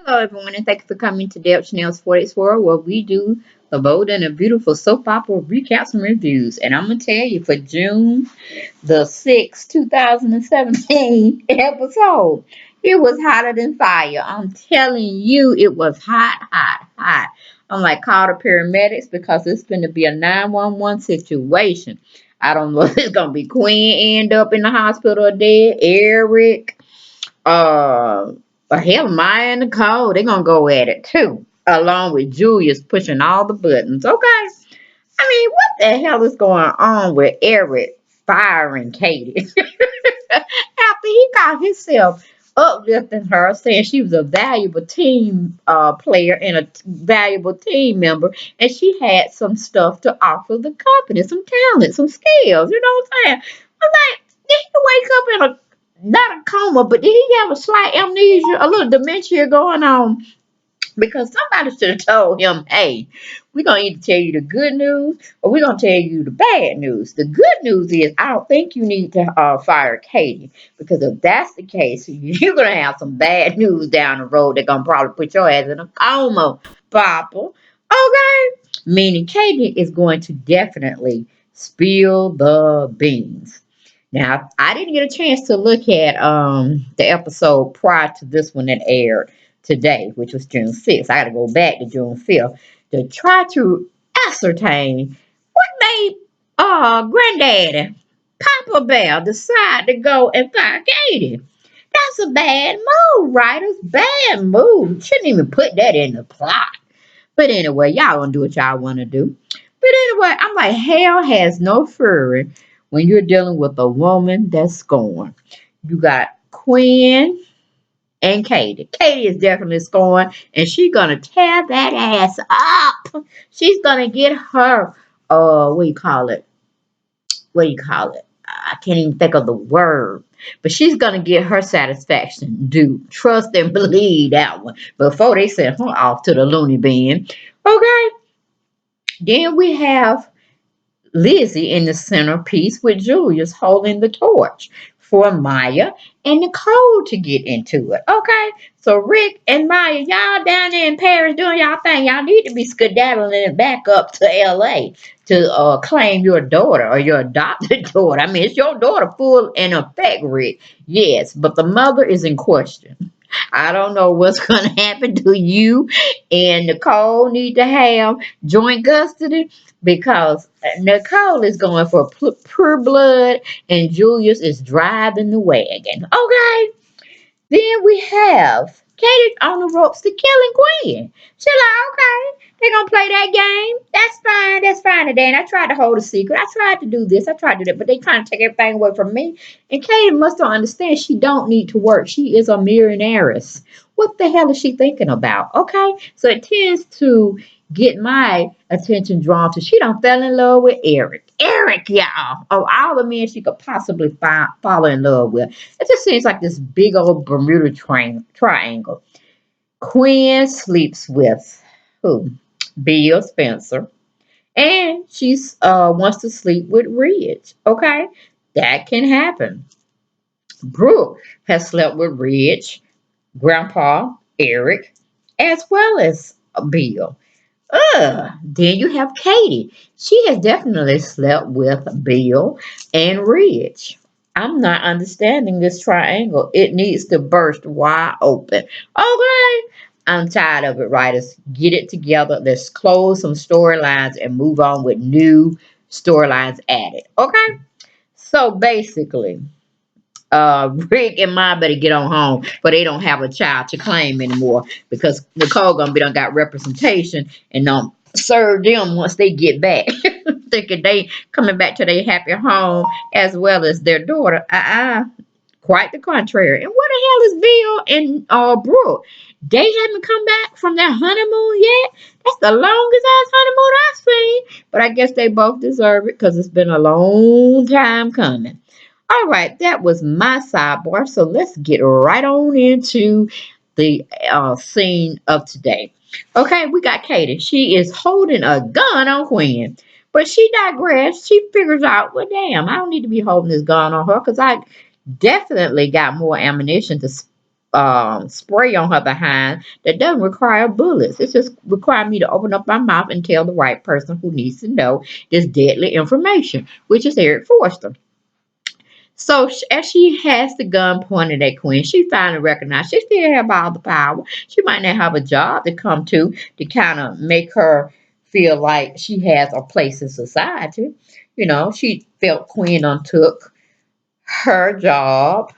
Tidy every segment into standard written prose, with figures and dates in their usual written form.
Hello, everyone, and thank you for coming to Deb Chanel's 484, where we do the bold and the beautiful soap opera recaps and reviews. And I'm going to tell you for June the 6th, 2017 episode, it was hotter than fire. I'm telling you, it was hot, hot, hot. I'm like, call the paramedics because it's going to be a 911 situation. I don't know if it's going to be Quinn end up in the hospital dead, Eric. Uh, hell, Maya and Nicole, they're gonna go at it too, along with Julius pushing all the buttons. Okay, I mean, what the hell is going on with Eric firing Katie after he got himself uplifting her, saying she was a valuable team player and a valuable team member, and she had some stuff to offer the company, some talent, some skills. You know what I'm saying? I'm like, did he wake up in a not a coma, but did he have a slight amnesia, a little dementia going on? Because somebody should have told him, hey, we're going to either tell you the good news or we're going to tell you the bad news. The good news is I don't think you need to fire Katie, because if that's the case, you're going to have some bad news down the road. They're going to probably put your ass in a coma, Papa. Okay? Meaning Katie is going to definitely spill the beans. Now, I didn't get a chance to look at the episode prior to this one that aired today, which was June 6th. I got to go back to June 5th to try to ascertain what made Granddaddy Papa Bear decide to go and fire Katie. That's a bad move, writers. Bad move. Shouldn't even put that in the plot. But anyway, y'all gonna do what y'all want to do. But anyway, I'm like, hell has no fury when you're dealing with a woman that's scorned. You got Quinn and Katie. Katie is definitely scorned, and she's gonna tear that ass up. She's gonna get her what do you call it? What do you call it? I can't even think of the word. But she's gonna get her satisfaction due. Trust and believe that one. Before they send her off to the loony bin. Okay. Then we have Lizzie in the centerpiece with Julius holding the torch for Maya and Nicole to get into it. Okay, so Rick and Maya, y'all down there in Paris doing y'all thing. Y'all need to be skedaddling it back up to LA to claim your daughter or your adopted daughter. I mean, it's your daughter full in effect, Rick. Yes, but the mother is in question. I don't know what's going to happen to you and Nicole need to have joint custody because Nicole is going for pure blood and Julius is driving the wagon. Okay. Then we have Katie on the ropes to killing Gwen. She's like, okay, they're going to play that game. That's fine. That's fine today. And I tried to hold a secret. I tried to do this. I tried to do that. But they trying to take everything away from me. And Katie must not understand she don't need to work. She is a millionaires. What the hell is she thinking about? Okay. So it tends to get my attention drawn to she done fell in love with Eric. Eric, y'all. Of all the men she could possibly fall in love with. It just seems like this big old Bermuda triangle. Quinn sleeps with who? Bill Spencer. And she wants to sleep with Ridge. Okay? That can happen. Brooke has slept with Ridge, Grandpa, Eric, as well as Bill. Then you have Katie. She has definitely slept with Bill and Ridge. I'm not understanding this triangle. It needs to burst wide open. Okay. I'm tired of it, writers. Get it together. Let's close some storylines and move on with new storylines added. Okay. So basically, Rick and Ma better get on home, but they don't have a child to claim anymore because Nicole gonna be done got representation and serve them once they get back. Thinking they coming back to their happy home as well as their daughter. Quite the contrary. And what the hell is Bill and Brooke? They haven't come back from their honeymoon yet. That's the longest ass honeymoon I've seen. But I guess they both deserve it because it's been a long time coming. All right, that was my sidebar. So let's get right on into the scene of today. Okay, we got Katie. She is holding a gun on Quinn. But she digressed. She figures out, well, damn, I don't need to be holding this gun on her because I definitely got more ammunition to spray on her behind that doesn't require bullets. It just requires me to open up my mouth and tell the right person who needs to know this deadly information, which is Eric Forster. So as she has the gun pointed at Quinn, she finally recognized she still have all the power. She might not have a job to come to kind of make her feel like she has a place in society. You know, she felt Quinn untook her job,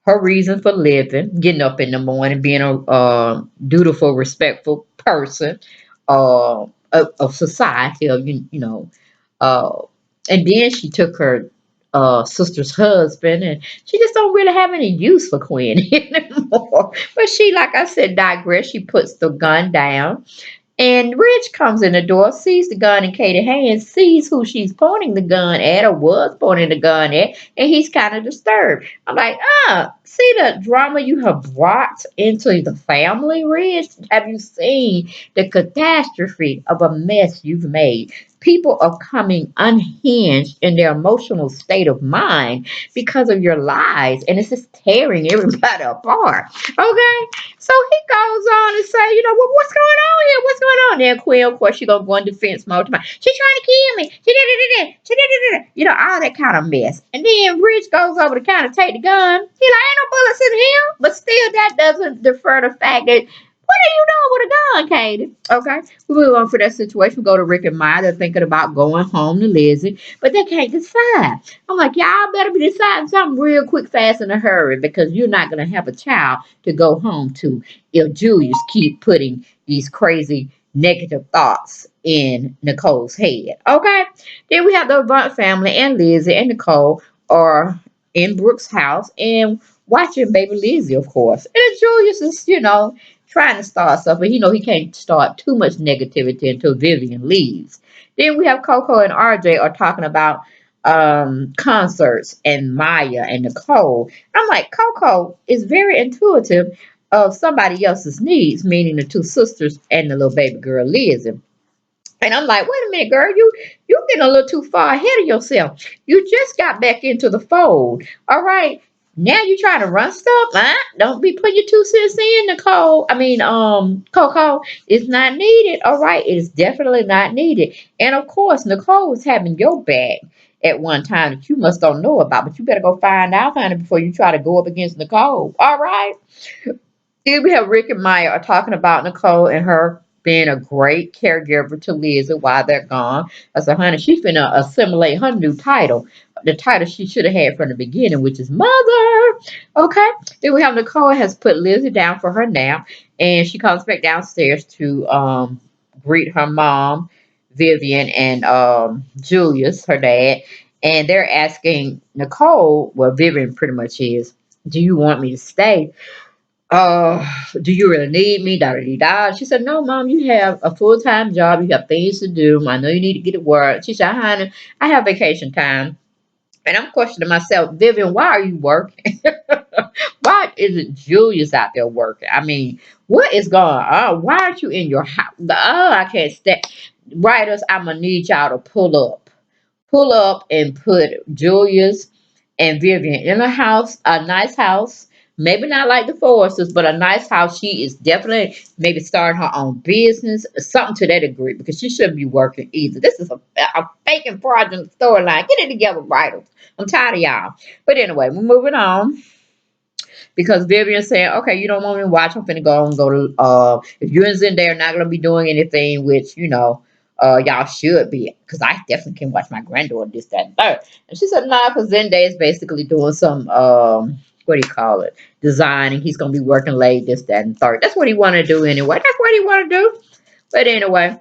her reason for living, getting up in the morning, being a dutiful, respectful person of society, you know, uh, and then she took her sister's husband, and she just don't really have any use for Quinn anymore. But she, like I said, digress. She puts the gun down and Rich comes in the door, sees the gun in Katie's hand, sees who she's pointing the gun at or was pointing the gun at, and he's kind of disturbed. I'm like, see the drama you have brought into the family, Rich? Have you seen the catastrophe of a mess you've made? People are coming unhinged in their emotional state of mind because of your lies, and it's just tearing everybody apart. Okay? So he goes on and say, you know, what's going on here? What's going on? Then Quinn, of course, she gonna go in defense mode. She's trying to kill me. She did it. She did it. You know, all that kind of mess. And then Rich goes over to kind of take the gun. He like, ain't no bullets in here. But still, that doesn't defer the fact that what are you doing with a gun, Katie? Okay, we move on for that situation. We go to Rick and Maya. They're thinking about going home to Lizzie, but they can't decide. I'm like, y'all better be deciding something real quick, fast, in a hurry, because you're not going to have a child to go home to if Julius keep putting these crazy negative thoughts in Nicole's head. Okay, then we have the Avant family, and Lizzie and Nicole are in Brooke's house and watching baby Lizzie, of course. And Julius is, you know, trying to start stuff, but you know he can't start too much negativity until Vivian leaves. Then we have Coco and RJ are talking about concerts, and Maya and Nicole. I'm like, Coco is very intuitive of somebody else's needs, meaning the two sisters and the little baby girl Lizzie. And I'm like, wait a minute, girl, you getting a little too far ahead of yourself. You just got back into the fold. All right. Now you trying to run stuff? Huh? Don't be putting your 2 cents in, Nicole. I mean, Coco. It's not needed. All right. It is definitely not needed. And of course, Nicole was having your back at one time that you must don't know about, but you better go find out, honey, before you try to go up against Nicole. All right. Here we have Rick and Maya are talking about Nicole and her being a great caregiver to Liz while they're gone. I said, honey, she's finna assimilate her new title, the title she should have had from the beginning, which is Mother. Okay. Then we have Nicole has put Lizzie down for her nap, and she comes back downstairs to greet her mom, Vivian, and Julius, her dad. And they're asking Nicole, well, Vivian pretty much is, do you want me to stay? uh, do you really need me? Da da da da. She said, no, mom, you have a full time job. You have things to do. I know you need to get to work. She said, honey, I have vacation time. And I'm questioning myself, Vivian, why are you working? Why isn't Julius out there working? I mean, what is going on? Why aren't you in your house? Oh, I can't stand. Writers, I'm going to need y'all to pull up and put Julius and Vivian in a house, a nice house. Maybe not like the Foresters, but a nice house. She is definitely maybe starting her own business, something to that degree, because she shouldn't be working either. This is a faking fraudulent storyline. Get it together, writers. I'm tired of y'all. But anyway, we're moving on because Vivian's saying, okay, you don't want me to watch. I'm finna go and go to, if you and Zendaya are not going to be doing anything, which, you know, y'all should be, because I definitely can watch my granddaughter this, that, and third. And she said, nah, because Zendaya is basically doing some, what do you call it, designing. He's going to be working late, this, that, and third. That's what he want to do anyway. That's what he want to do. But anyway,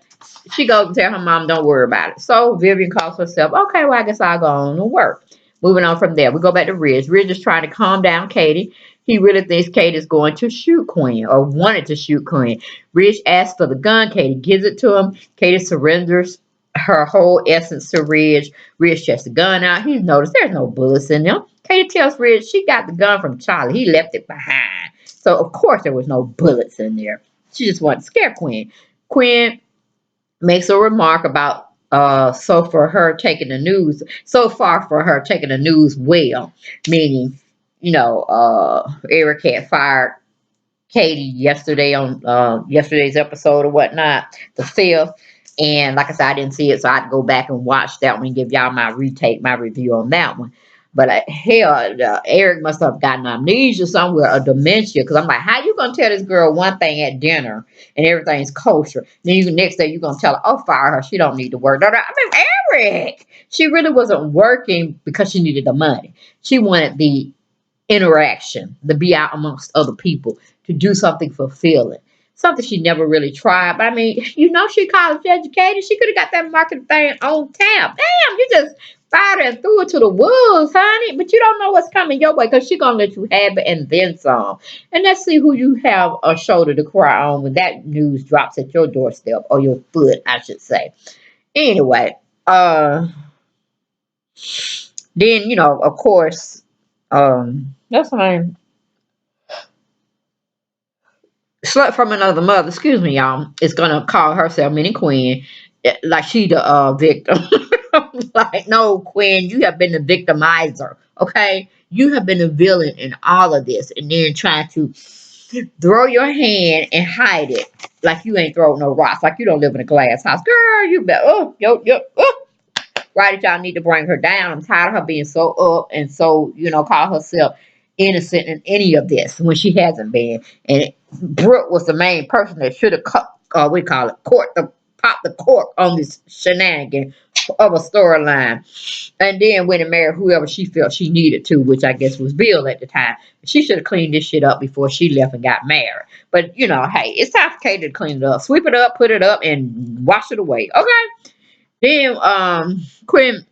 she goes and tell her mom, don't worry about it. So Vivian calls herself, okay, well, I guess I'll go on and work. Moving on from there, we go back to Ridge. Ridge is trying to calm down Katie. He really thinks Katie is going to shoot Quinn or wanted to shoot Quinn. Ridge asks for the gun. Katie gives it to him. Katie surrenders her whole essence to Ridge. Ridge checks the gun out. He's noticed there's no bullets in them. Katie tells Ridge she got the gun from Charlie. He left it behind. So, of course, there was no bullets in there. She just wanted to scare Quinn. Quinn makes a remark about so far for her taking the news well, meaning Eric had fired Katie yesterday on yesterday's episode or whatnot, the fifth. And like I said, I didn't see it, so I had to go back and watch that one and give y'all my review on that one. But hell, Eric must have gotten amnesia somewhere or dementia, because I'm like, how you gonna tell this girl one thing at dinner and everything's kosher? Then next day you gonna tell her, oh, fire her, she don't need to work. I mean, Eric, she really wasn't working because she needed the money. She wanted the interaction, to be out amongst other people, to do something fulfilling. Something she never really tried. But I mean, she college educated. She could have got that marketing thing on tap. Damn, you just fired her and threw it to the wolves, honey. But you don't know what's coming your way, because she's gonna let you have it and then some. And let's see who you have a shoulder to cry on when that news drops at your doorstep, or your foot, I should say. Anyway, then of course, that's my slut from another mother, excuse me, y'all, is gonna call herself Minnie Queen, like she the victim. Like, no, Quinn, you have been the victimizer. Okay, you have been a villain in all of this, and then trying to throw your hand and hide it, like you ain't throwing no rocks, like you don't live in a glass house, girl. You bet. Oh, yo, oh. Why did y'all need to bring her down? I'm tired of her being so up and so, call herself innocent in any of this when she hasn't been. And Brooke was the main person that should have cut, we call it, pop the cork on this shenanigan of a storyline. And then went and married whoever she felt she needed to, which I guess was Bill at the time. She should have cleaned this shit up before she left and got married. But, hey, it's time for Katie to clean it up. Sweep it up, put it up, and wash it away. Okay? Then Quinn,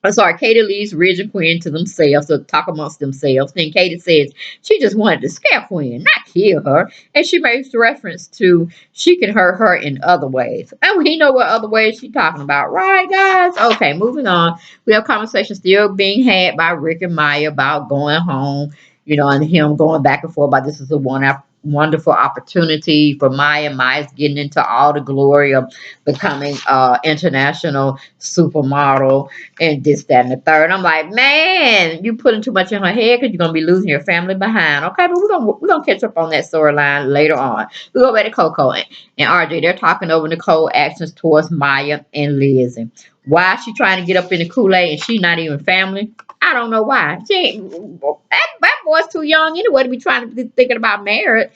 I'm sorry, Katie leaves Ridge and Quinn to themselves to talk amongst themselves. Then Katie says she just wanted to scare Quinn, not kill her. And she makes reference to she can hurt her in other ways. And we know what other ways she's talking about, right, guys? Okay, moving on. We have conversation still being had by Rick and Maya about going home, and him going back and forth about this is a wonderful opportunity for Maya. Maya's getting into all the glory of becoming international supermodel and this, that, and the third. I'm like, man, you putting too much in her head, because you're gonna be losing your family behind. Okay, but we're gonna catch up on that storyline later on. We go back to Coco and RJ. They're talking over Nicole's actions towards Maya and Lizzie. Why is she trying to get up in the Kool-Aid and she not even family? I don't know why. She ain't, that boy's too young anyway to be trying to be thinking about marriage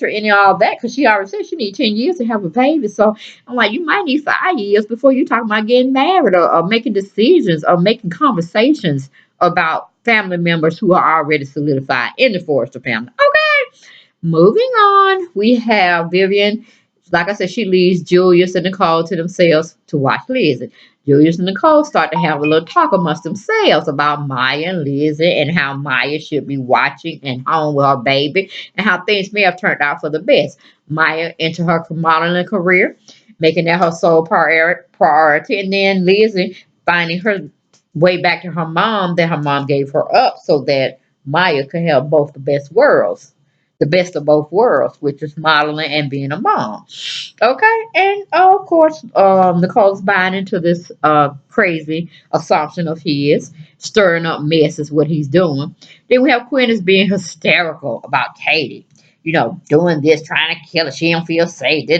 or any of all that, because she already said she need 10 years to have a baby. So I'm like, you might need 5 years before you talk about getting married, or making decisions or making conversations about family members who are already solidified in the Forrester family. Okay, moving on. We have Vivian. Like I said, she leaves Julius and Nicole to themselves to watch Lizzie. Julius and Nicole start to have a little talk amongst themselves about Maya and Lizzie, and how Maya should be watching and home with her baby, and how things may have turned out for the best. Maya into her modeling career, making that her sole priority, and then Lizzie finding her way back to her mom, that her mom gave her up so that Maya could have both the best of both worlds, which is modeling and being a mom. Okay, and of course, Nicole's buying into this crazy assumption of his, stirring up mess is what he's doing. Then we have Quinn is being hysterical about Katie, doing this, trying to kill her. She don't feel safe.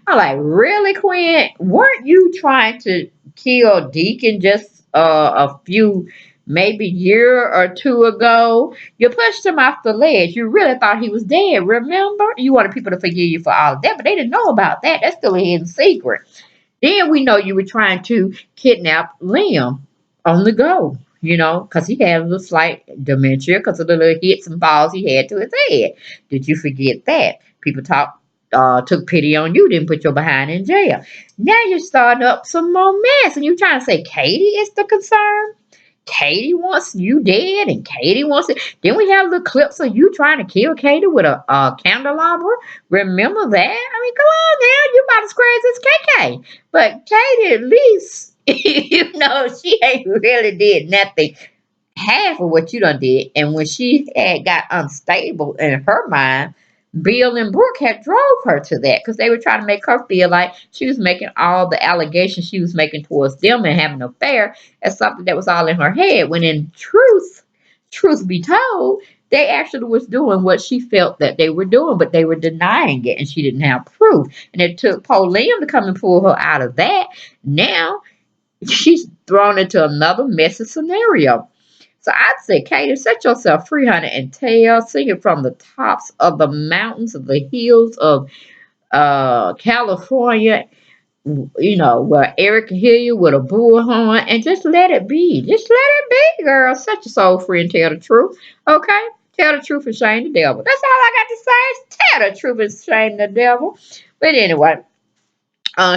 I'm like, really, Quinn? Weren't you trying to kill Deacon just a few, maybe year or two ago? You pushed him off the ledge. You really thought he was dead, remember? You wanted people to forgive you for all of that, but they didn't know about that. That's still a hidden secret. Then we know you were trying to kidnap Liam on the go, because he had a little slight dementia because of the little hits and falls he had to his head. Did you forget that? People took pity on you, didn't put your behind in jail. Now you're starting up some more mess, and you're trying to say Katie is the concern? Katie wants you dead, and Katie wants it. Then we have the clips of you trying to kill Katie with a candelabra. Remember that? I mean, come on now, you about as crazy as KK. But Katie, at least, she ain't really did nothing half of what you done did. And when she had got unstable in her mind, Bill and Brooke had drove her to that, because they were trying to make her feel like she was making all the allegations she was making towards them and having an affair as something that was all in her head, when in truth truth be told, they actually was doing what she felt that they were doing, but they were denying it, and she didn't have proof. And it took Pauline to come and pull her out of that. Now she's thrown into another messy scenario. So I'd say, Katie, set yourself free, honey, and tell, sing it from the tops of the mountains, of the hills of California, where Eric can hear you with a bullhorn, and just let it be. Just let it be, girl. Set your soul free and tell the truth. Okay? Tell the truth and shame the devil. That's all I got to say is tell the truth and shame the devil. But anyway,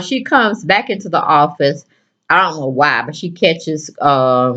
she comes back into the office. I don't know why, but she catches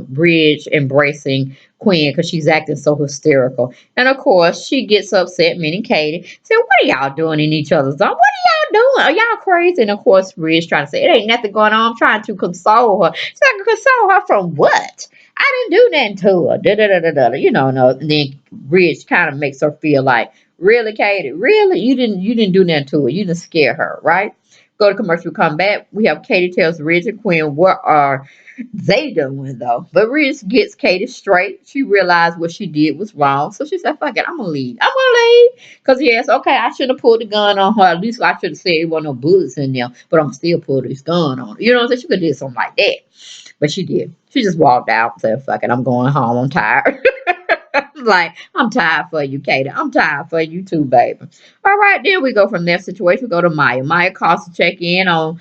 Bridge embracing Quinn because she's acting so hysterical. And of course, she gets upset, meaning Katie. Said, "What are y'all doing in each other's arms? What are y'all doing? Are y'all crazy?" And of course, Bridge trying to say, "It ain't nothing going on. I'm trying to console her." She's like, "Console her from what? I didn't do nothing to her." Da, da, da, da, da. No. And then Bridge kind of makes her feel like, "Really, Katie? Really? You didn't do nothing to her. You didn't scare her, right?" Go to commercial, come back. We have Katie tells Ridge and Quinn what are they doing though. But Ridge gets Katie straight. She realized what she did was wrong. So she said, "Fuck it, I'm gonna leave. I'm gonna leave." Because yes, okay, I should have pulled the gun on her. At least I should have said there wasn't no bullets in there, but I'm still pulling this gun on her. You know what I'm saying? She could have did something like that. But she did. She just walked out and said, "Fuck it, I'm going home. I'm tired." Like, I'm tired for you, Katie. I'm tired for you too, baby. All right, then we go from that situation. We go to Maya. Maya calls to check in on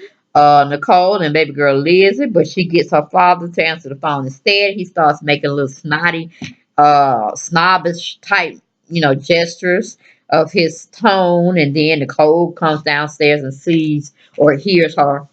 Nicole and baby girl Lizzie, but she gets her father to answer the phone instead. He starts making a little snotty, snobbish type, gestures of his tone, and then Nicole comes downstairs and sees or hears her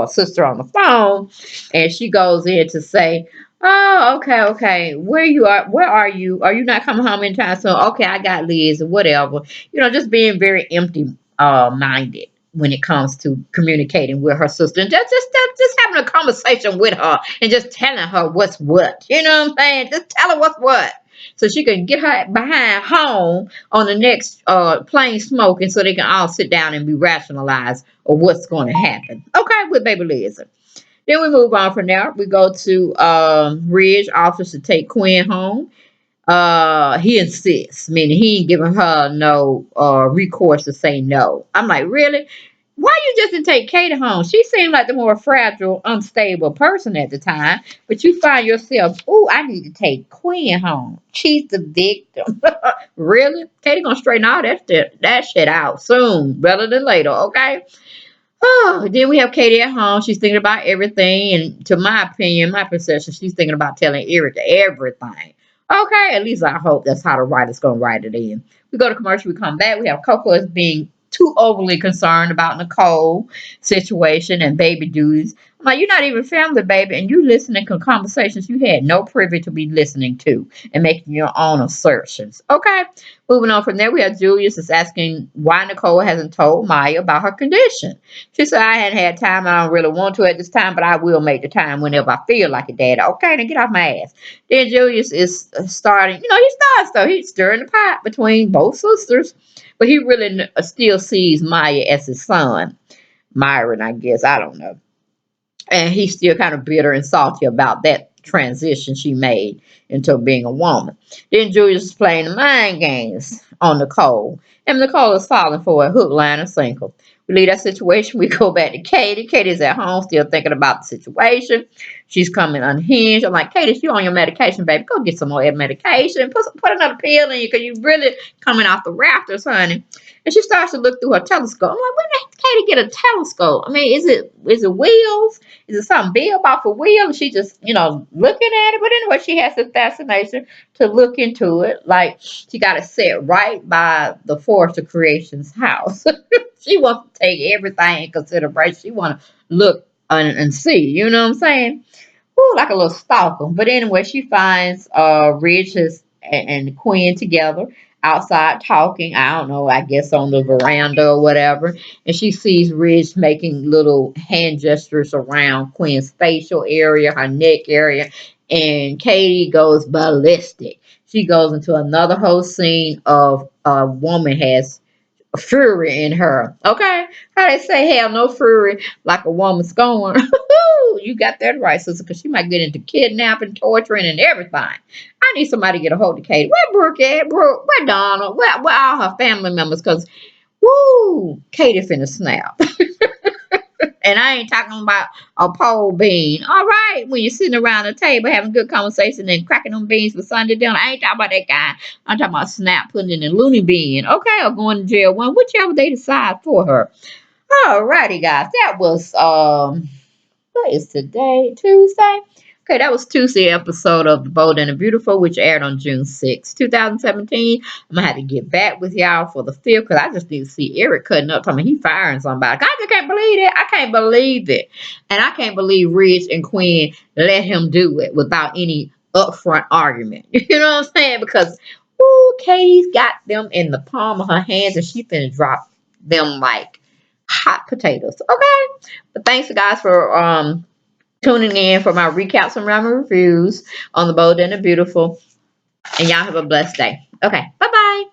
sister on the phone, and she goes in to say, "Oh, okay, okay. Where you are? Where are you? Are you not coming home anytime soon?" "Okay, I got Liz or whatever." Just being very empty minded when it comes to communicating with her sister, and just having a conversation with her and just telling her what's what. You know what I'm saying? Just tell her what's what. So she can get her behind home on the next plane smoking so they can all sit down and be rationalized of what's going to happen. Okay, with baby Liz. Then we move on from there. We go to Ridge offers to take Quinn home. He insists, meaning he ain't giving her no recourse to say no. I'm like, really? Why you just didn't take Katie home? She seemed like the more fragile, unstable person at the time, but you find yourself, "Oh, I need to take Quinn home. She's the victim." Really? Katie gonna straighten all that shit out soon, rather than later, okay? Oh, then we have Katie at home. She's thinking about everything. And to my opinion, my perception, she's thinking about telling Eric everything. Okay, at least I hope that's how the writer's going to write it in. We go to commercial, we come back. We have Coco as being too overly concerned about Nicole situation and baby duties. I'm like, you're not even family, baby, and you listening to conversations you had no privy to be listening to and making your own assertions. Okay, moving on from there, we have Julius is asking why Nicole hasn't told Maya about her condition. She said, "I hadn't had time. I don't really want to at this time, but I will make the time whenever I feel like it, Dad." Okay, then get off my ass. Then Julius is starting, he starts though. He's stirring the pot between both sisters, but he really still sees Maya as his son. Myron, I guess. I don't know, and he's still kind of bitter and salty about that transition she made into being a woman. Then Julius is playing the mind games on Nicole, and Nicole is falling for a hook, line, and sinker. We leave that situation. We go back to Katie. Katie's at home, still thinking about the situation. She's coming unhinged. I'm like, "Katie, you on your medication, baby? Go get some more medication. Put another pill in you because you really coming off the rafters, honey." And she starts to look through her telescope. I'm like, "When did Katie get a telescope? I mean, is it wheels? Is it something big about for wheel?" And she just, looking at it. But anyway, she has the fascination to look into it. Like she got it set right by the force of creation's house. She wants to take everything in consideration. She want to look and see. You know what I'm saying? Ooh, like a little stalker. But anyway, she finds Rich and Quinn together outside talking. I don't know, I guess on the veranda or whatever. And she sees Rich making little hand gestures around Quinn's facial area, her neck area. And Katie goes ballistic. She goes into another whole scene of a woman has fury in her. Okay? How they say hell no fury like a woman scorn. Woo, you got that right, sister, because she might get into kidnapping, torturing, and everything. I need somebody to get a hold of Katie. Where Brooke at? Brooke, where Donald? Where all her family members? Because, woo, Katie finna snap. And I ain't talking about a pole bean. All right, when you're sitting around the table having good conversation and cracking them beans for Sunday dinner, I ain't talking about that guy. I'm talking about snap putting in a loony bin, okay, or going to jail one, whichever they decide for her. All righty, guys, that was what is today? Tuesday? Okay, that was Tuesday episode of The Bold and the Beautiful, which aired on June 6, 2017. I'm going to have to get back with y'all for the fifth because I just need to see Eric cutting up. Talking he firing somebody. I just can't believe it. I can't believe it. And I can't believe Rich and Quinn let him do it without any upfront argument. You know what I'm saying? Because, ooh, Katie's got them in the palm of her hands and she finna drop them like hot potatoes. Okay? But thanks, guys, for tuning in for my recaps and random reviews on The Bold and the Beautiful. And y'all have a blessed day. Okay, bye bye.